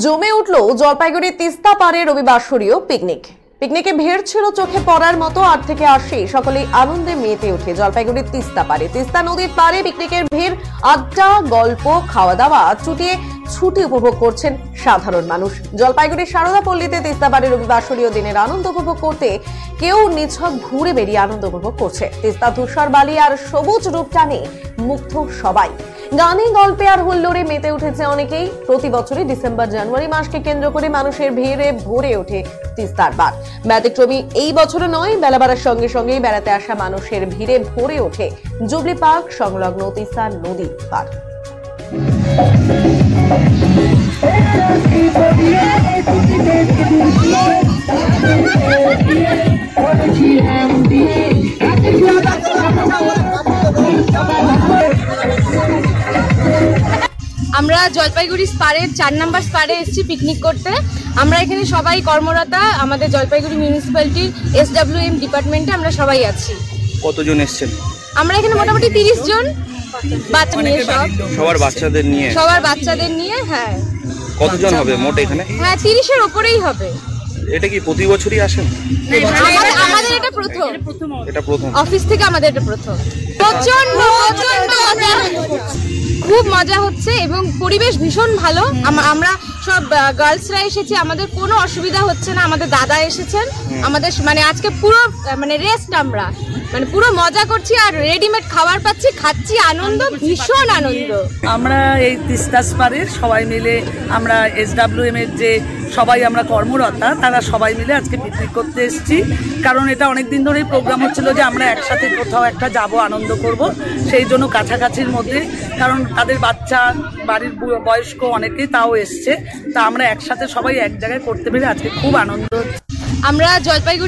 জমে উঠল জলপাইগুড়ি তিস্তা পাড়ে রবিবাসরীয় পিকনিকে ভিড় ছিল চোখে পড়ার মতো। 8 থেকে 80 সকলেই আনন্দে মেতে ওঠে জলপাইগুড়ির তিস্তা পাড়ে। তিস্তা নদীর পাড়ে পিকনিকের ভিড়, আড্ডা, গল্প, খাওয়া দাওয়া চুটিয়ে ছুটি উপভোগ করছেন সাধারণ মানুষ। জলপাইগুড়ির সারদা পল্লীতে তিস্তা পাড়ে রবিবাসরীয় দিনের আনন্দ উপভোগ করতে কেউ নিছক ঘুরে বেরিয়ে আনন্দ উপভোগ করছে। তিস্তা ধূসর বালি আর সবুজ রূপ টানে মুগ্ধ সবাই। গানে গল্পে আর হুল্লোড়ে মেতে উঠেছে অনেকেই। প্রতি বছরই ডিসেম্বর জানুয়ারি মাসকে কেন্দ্র করে মানুষের ভিড়ে ভরে ওঠে তিস্তার পাড়। ব্যতিক্রমী এই বছরও নয়, বেলা বাড়ার সঙ্গে সঙ্গেই বেড়াতে আসা মানুষের ভিড়ে ভরে ওঠে জুবলি পার্ক সংলগ্ন তিস্তা নদী পাড়। আমরা জলপাইগুড়ি স্পারের 4 নম্বর স্পারে এসেছি পিকনিক করতে। আমরা এখানে সবাই কর্মরতা, আমাদের জলপাইগুড়ি মিউনিসিপ্যালিটির SWM ডিপার্টমেন্টে আমরা সবাই আছি। কতজন এসেছেন? আমরা এখানে মোটামুটি 30 জন, বাচ্চা নিয়ে সবার বাচ্চাদের নিয়ে। হ্যাঁ, কতজন হবে মোট এখানে? হ্যাঁ, 30-এর উপরেই হবে। এটা কি প্রতি বছরই আসেন? আমাদের এটা প্রথম অফিস থেকে আমাদের এটা প্রথম। খুব মজা হচ্ছে এবং পরিবেশ ভীষণ ভালো। আমরা সব গার্লসরা এসেছি, আমাদের কোনো অসুবিধা হচ্ছে না। আমাদের দাদা এসেছেন, আমাদের মানে আজকে পুরো মানে রেস্ট, আমরা মানে পুরো মজা করছি আর রেডিমেড খাবার পাচ্ছি, খাচ্ছি, আনন্দ, ভীষণ আনন্দ। আমরা এই তিস্তা পাড়ের সবাই মিলে, আমরা SWM এর যে সবাই আমরা কর্মরতা, তারা সবাই মিলে আজকে পিকনিক করতে এসেছি। কারণ এটা অনেকদিন ধরেই প্রোগ্রাম হচ্ছিল যে আমরা একসাথে কোথাও একটা যাব, আনন্দ করব। সেই জন্য কাছাকাছির মধ্যে, কারণ তাদের বাচ্চা, বাড়ির বয়স্ক অনেকেই তাও এসছে, তা আমরা একসাথে সবাই এক জায়গায় করতে পেরে আজকে খুব আনন্দ। আমরা জলপাইগুড়ি